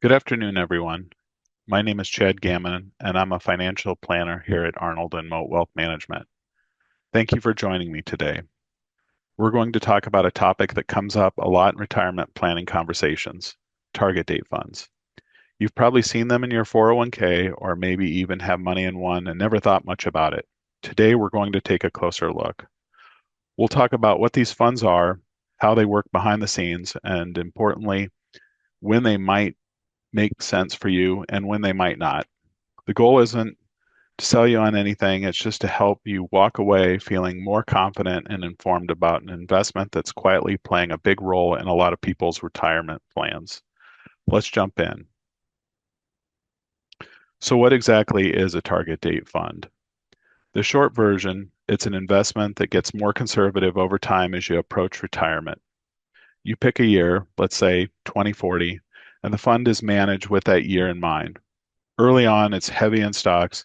Good afternoon, everyone. My name is Chad Gammon, and I'm a financial planner here at Arnold and Moat Wealth Management. Thank you for joining me today. We're going to talk about a topic that comes up a lot in retirement planning conversations, target date funds. You've probably seen them in your 401k or maybe even have money in one and never thought much about it. Today, we're going to take a closer look. We'll talk about what these funds are, how they work behind the scenes, and importantly, when they might make sense for you and when they might not. The goal isn't to sell you on anything, it's just to help you walk away feeling more confident and informed about an investment that's quietly playing a big role in a lot of people's retirement plans. Let's jump in. So, what exactly is a target date fund? The short version, it's an investment that gets more conservative over time as you approach retirement. You pick a year, let's say 2040, and the fund is managed with that year in mind. Early on, it's heavy in stocks.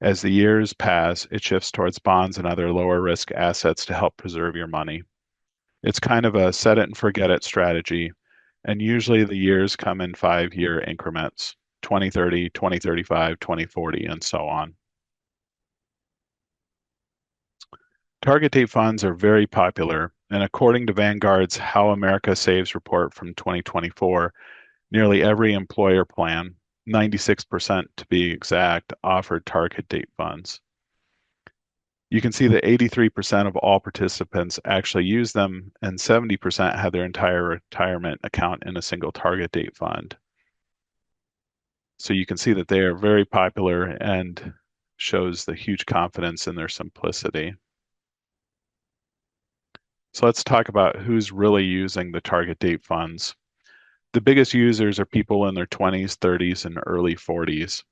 As the years pass, it shifts towards bonds and other lower risk assets to help preserve your money. It's kind of a set it and forget it strategy, and usually the years come in 5-year increments, 2030, 2035, 2040, and so on. Target date funds are very popular, and according to Vanguard's How America Saves report from 2024, nearly every employer plan, 96% to be exact, offered target date funds. You can see that 83% of all participants actually use them, and 70% have their entire retirement account in a single target date fund. So you can see that they are very popular and shows the huge confidence in their simplicity. So let's talk about who's really using the target date funds. The biggest users are people in their 20s, 30s, and early 40s.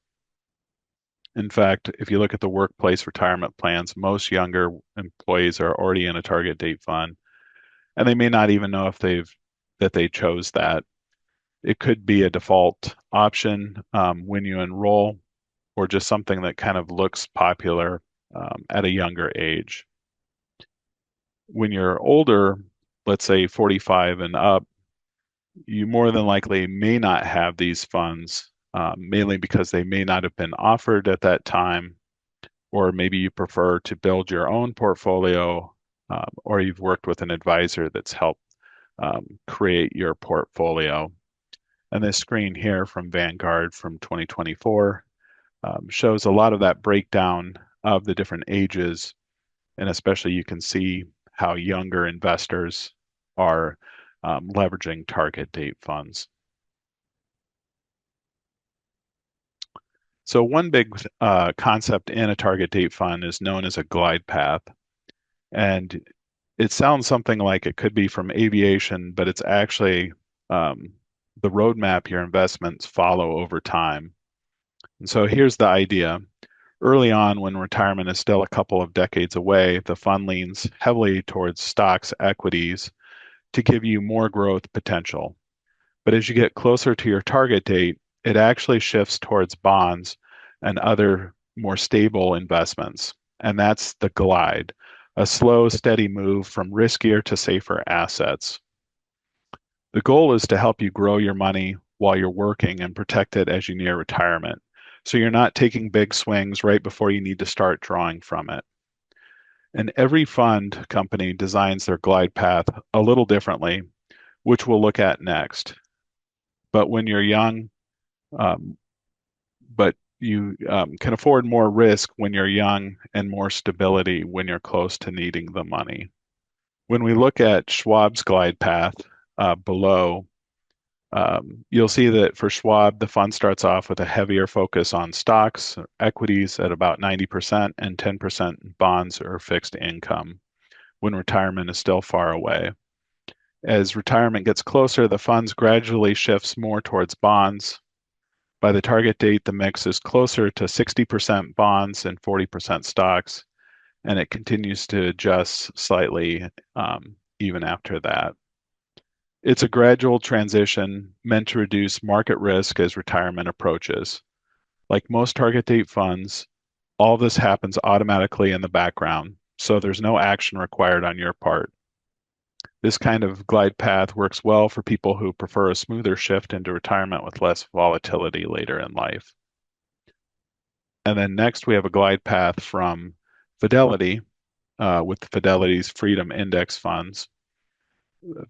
In fact, if you look at the workplace retirement plans, most younger employees are already in a target date fund, and they may not even know if they chose that. It could be a default option when you enroll, or just something that kind of looks popular at a younger age. When you're older, let's say 45 and up, you more than likely may not have these funds, mainly because they may not have been offered at that time, or maybe you prefer to build your own portfolio, or you've worked with an advisor that's helped create your portfolio. And this screen here from Vanguard from 2024 shows a lot of that breakdown of the different ages, and especially you can see how younger investors are leveraging target date funds. So one big concept in a target date fund is known as a glide path. And it sounds something like it could be from aviation, but it's actually the roadmap your investments follow over time. And so here's the idea. Early on, when retirement is still a couple of decades away, the fund leans heavily towards stocks, equities to give you more growth potential. But as you get closer to your target date, it actually shifts towards bonds and other more stable investments. And that's the glide, a slow, steady move from riskier to safer assets. The goal is to help you grow your money while you're working and protect it as you near retirement. So you're not taking big swings right before you need to start drawing from it. And every fund company designs their glide path a little differently, which we'll look at next. But when you're young, um, but you can afford more risk when you're young and more stability when you're close to needing the money. When we look at Schwab's glide path below, you'll see that for Schwab, the fund starts off with a heavier focus on stocks, equities at about 90%, and 10% bonds or fixed income when retirement is still far away. As retirement gets closer, the funds gradually shifts more towards bonds. By the target date, the mix is closer to 60% bonds and 40% stocks, and it continues to adjust slightly even after that. It's a gradual transition meant to reduce market risk as retirement approaches. Like most target date funds, all this happens automatically in the background, so there's no action required on your part. This kind of glide path works well for people who prefer a smoother shift into retirement with less volatility later in life. And then next we have a glide path from Fidelity with Fidelity's Freedom Index funds.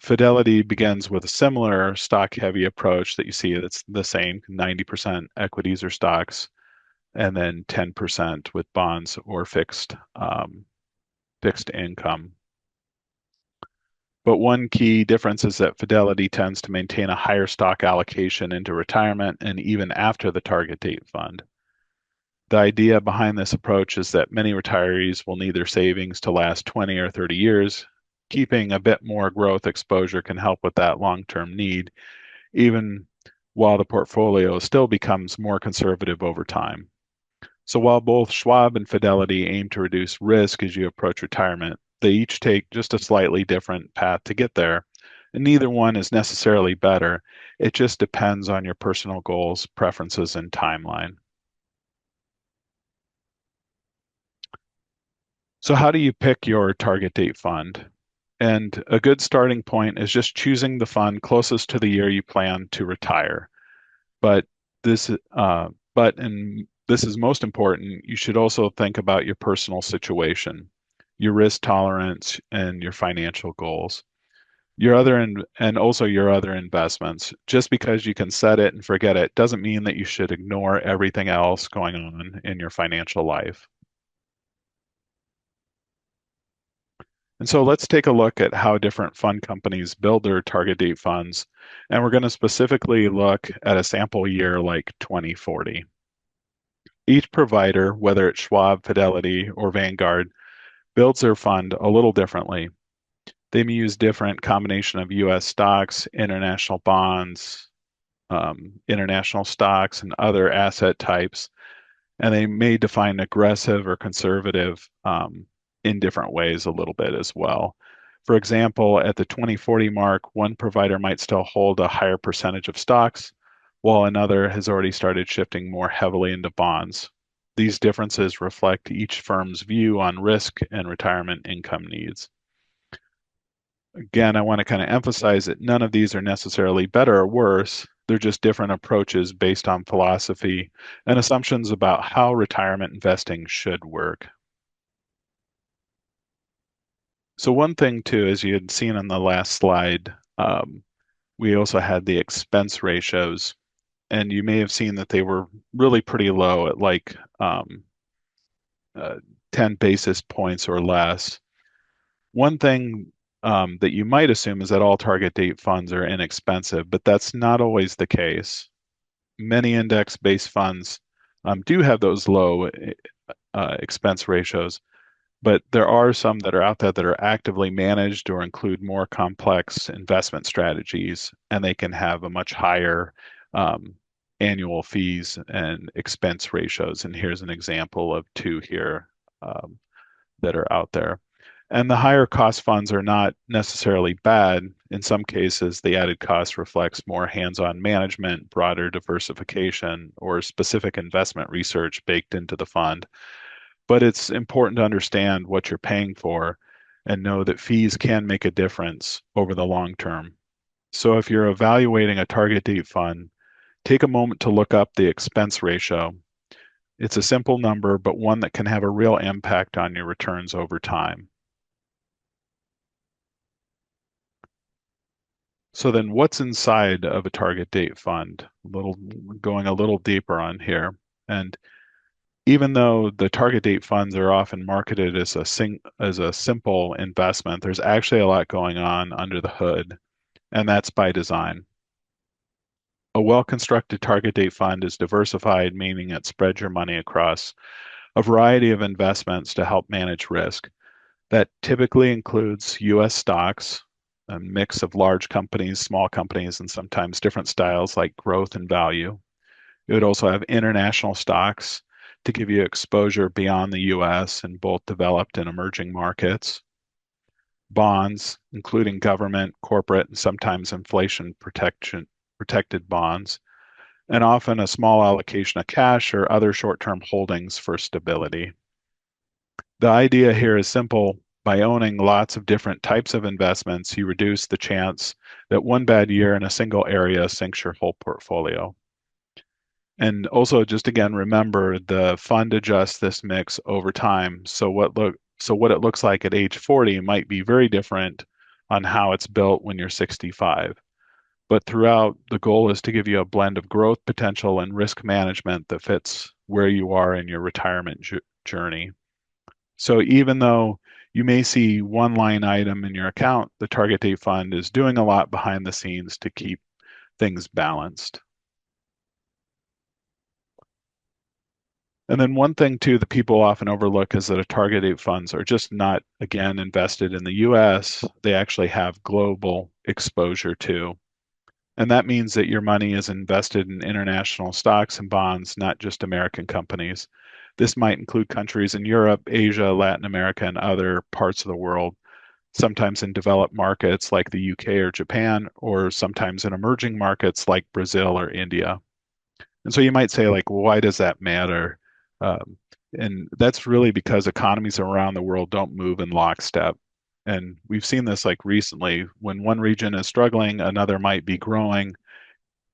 Fidelity begins with a similar stock-heavy approach that you see that's the same, 90% equities or stocks, and then 10% with bonds or fixed income. But one key difference is that Fidelity tends to maintain a higher stock allocation into retirement and even after the target date fund. The idea behind this approach is that many retirees will need their savings to last 20 or 30 years. Keeping a bit more growth exposure can help with that long-term need, even while the portfolio still becomes more conservative over time. So while both Schwab and Fidelity aim to reduce risk as you approach retirement, they each take just a slightly different path to get there. And neither one is necessarily better. It just depends on your personal goals, preferences, and timeline. So how do you pick your target date fund? And a good starting point is just choosing the fund closest to the year you plan to retire. But this, and this is most important, you should also think about your personal situation, your risk tolerance, and your financial goals. And also your other investments. Just because you can set it and forget it doesn't mean that you should ignore everything else going on in your financial life. And so let's take a look at how different fund companies build their target date funds. And we're going to specifically look at a sample year like 2040. Each provider, whether it's Schwab, Fidelity, or Vanguard, builds their fund a little differently. They may use different combination of U.S. stocks, international bonds, international stocks, and other asset types. And they may define aggressive or conservative in different ways a little bit as well. For example, at the 2040 mark, one provider might still hold a higher percentage of stocks, while another has already started shifting more heavily into bonds. These differences reflect each firm's view on risk and retirement income needs. Again, I want to kind of emphasize that none of these are necessarily better or worse. They're just different approaches based on philosophy and assumptions about how retirement investing should work. So one thing too, as you had seen on the last slide, we also had the expense ratios, and you may have seen that they were really pretty low at like 10 basis points or less. One thing that you might assume is that all target date funds are inexpensive, but that's not always the case. Many index-based funds do have those low expense ratios, but there are some that are out there that are actively managed or include more complex investment strategies, and they can have a much higher annual fees and expense ratios. And here's an example of two here that are out there. And the higher cost funds are not necessarily bad. In some cases, the added cost reflects more hands-on management, broader diversification, or specific investment research baked into the fund. But it's important to understand what you're paying for and know that fees can make a difference over the long term. So if you're evaluating a target date fund, take a moment to look up the expense ratio. It's a simple number, but one that can have a real impact on your returns over time. So then what's inside of a target date fund? Going a little deeper on here. And even though the target date funds are often marketed as a simple investment, there's actually a lot going on under the hood, and that's by design. A well-constructed target date fund is diversified, meaning it spreads your money across a variety of investments to help manage risk. That typically includes U.S. stocks, a mix of large companies, small companies, and sometimes different styles like growth and value. It would also have international stocks to give you exposure beyond the US in both developed and emerging markets. Bonds, including government, corporate, and sometimes protected bonds, and often a small allocation of cash or other short-term holdings for stability. The idea here is simple by owning lots of different types of investments, you reduce the chance that one bad year in a single area sinks your whole portfolio. And also, just again, remember the fund adjusts this mix over time. So what it looks like at age 40 might be very different on how it's built when you're 65. But throughout, the goal is to give you a blend of growth potential and risk management that fits where you are in your retirement journey. So even though you may see one line item in your account, the target date fund is doing a lot behind the scenes to keep things balanced. And then one thing too that people often overlook is that a target date funds are just not, again, invested in the US. They actually have global exposure too. And that means that your money is invested in international stocks and bonds, not just American companies. This might include countries in Europe, Asia, Latin America, and other parts of the world, sometimes in developed markets like the UK or Japan, or sometimes in emerging markets like Brazil or India. And so you might say, like, well, why does that matter? Um, and that's really because economies around the world don't move in lockstep. And we've seen this like recently when one region is struggling, another might be growing,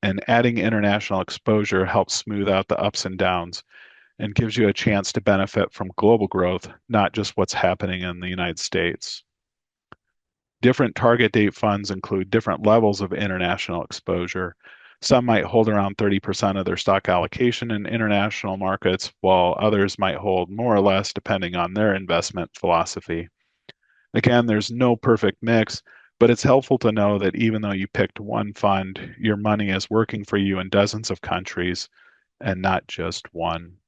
and adding international exposure helps smooth out the ups and downs and gives you a chance to benefit from global growth, not just what's happening in the United States. Different target date funds include different levels of international exposure. Some might hold around 30% of their stock allocation in international markets, while others might hold more or less depending on their investment philosophy. Again, there's no perfect mix, but it's helpful to know that even though you picked one fund, your money is working for you in dozens of countries and not just one.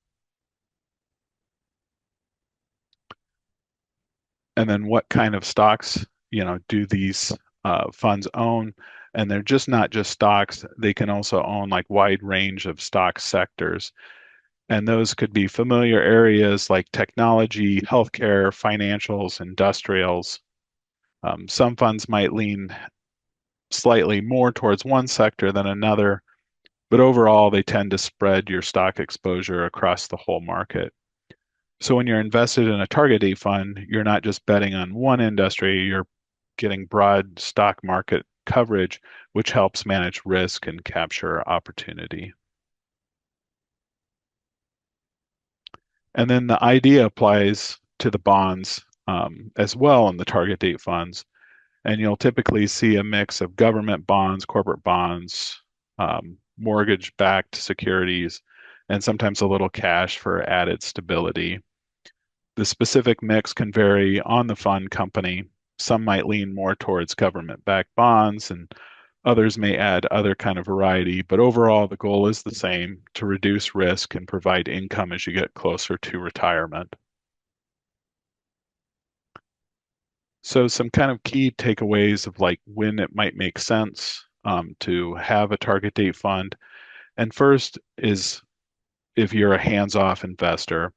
And then what kind of stocks, do these funds own? And they're just not just stocks. They can also own like wide range of stock sectors. And those could be familiar areas like technology, healthcare, financials, industrials. Some funds might lean slightly more towards one sector than another, but overall, they tend to spread your stock exposure across the whole market. So when you're invested in a target date fund, you're not just betting on one industry, you're getting broad stock market coverage, which helps manage risk and capture opportunity. And then the idea applies to the bonds as well in the target date funds. And you'll typically see a mix of government bonds, corporate bonds, mortgage-backed securities, and sometimes a little cash for added stability. The specific mix can vary on the fund company. Some might lean more towards government-backed bonds, and others may add other kind of variety. But overall, the goal is the same, to reduce risk and provide income as you get closer to retirement. So some kind of key takeaways of like when it might make sense to have a target date fund. And first is if you're a hands-off investor.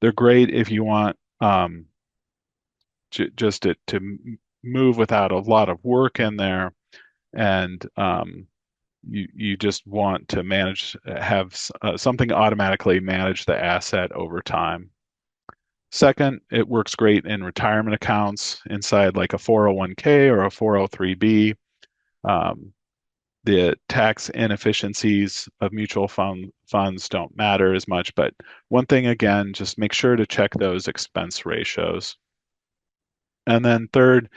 They're great if you want just to move without a lot of work in there, and you just want to have something automatically manage the asset over time. Second, it works great in retirement accounts inside like a 401k or a 403b. Um, the tax inefficiencies of mutual funds don't matter as much, but one thing again, just make sure to check those expense ratios. And then third,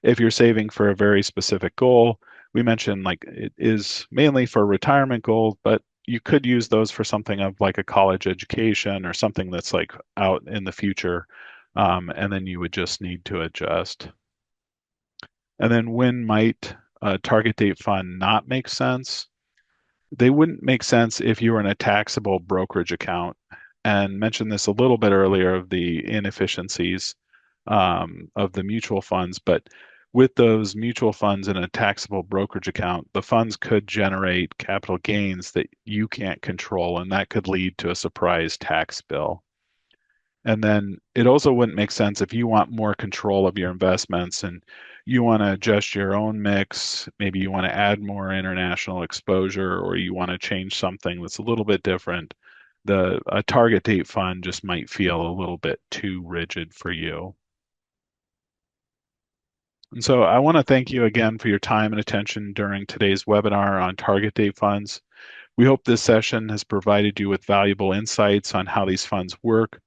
if you're saving for a very specific goal, we mentioned like it is mainly for retirement goals, but you could use those for something of like a college education or something that's like out in the future. And then you would just need to adjust. And then when might a target date fund not make sense? They wouldn't make sense if you were in a taxable brokerage account. And mentioned this a little bit earlier of the inefficiencies of the mutual funds. But with those mutual funds in a taxable brokerage account, the funds could generate capital gains that you can't control, and that could lead to a surprise tax bill. And then it also wouldn't make sense if you want more control of your investments and you want to adjust your own mix. Maybe you want to add more international exposure, or you want to change something that's a little bit different. A target date fund just might feel a little bit too rigid for you. And so I want to thank you again for your time and attention during today's webinar on target date funds. We hope this session has provided you with valuable insights on how these funds work,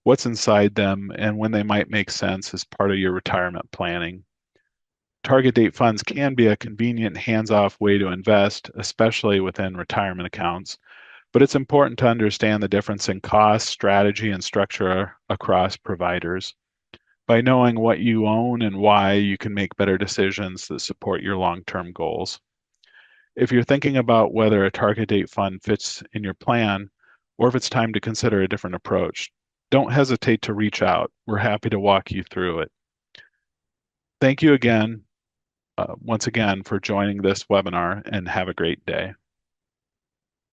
what's inside them, and when they might make sense as part of your retirement planning. Target date funds can be a convenient, hands-off way to invest, especially within retirement accounts, but it's important to understand the difference in cost, strategy, and structure across providers. By knowing what you own and why, you can make better decisions that support your long-term goals. If you're thinking about whether a target date fund fits in your plan, or if it's time to consider a different approach, don't hesitate to reach out. We're happy to walk you through it. Thank you again, once again, for joining this webinar, and have a great day.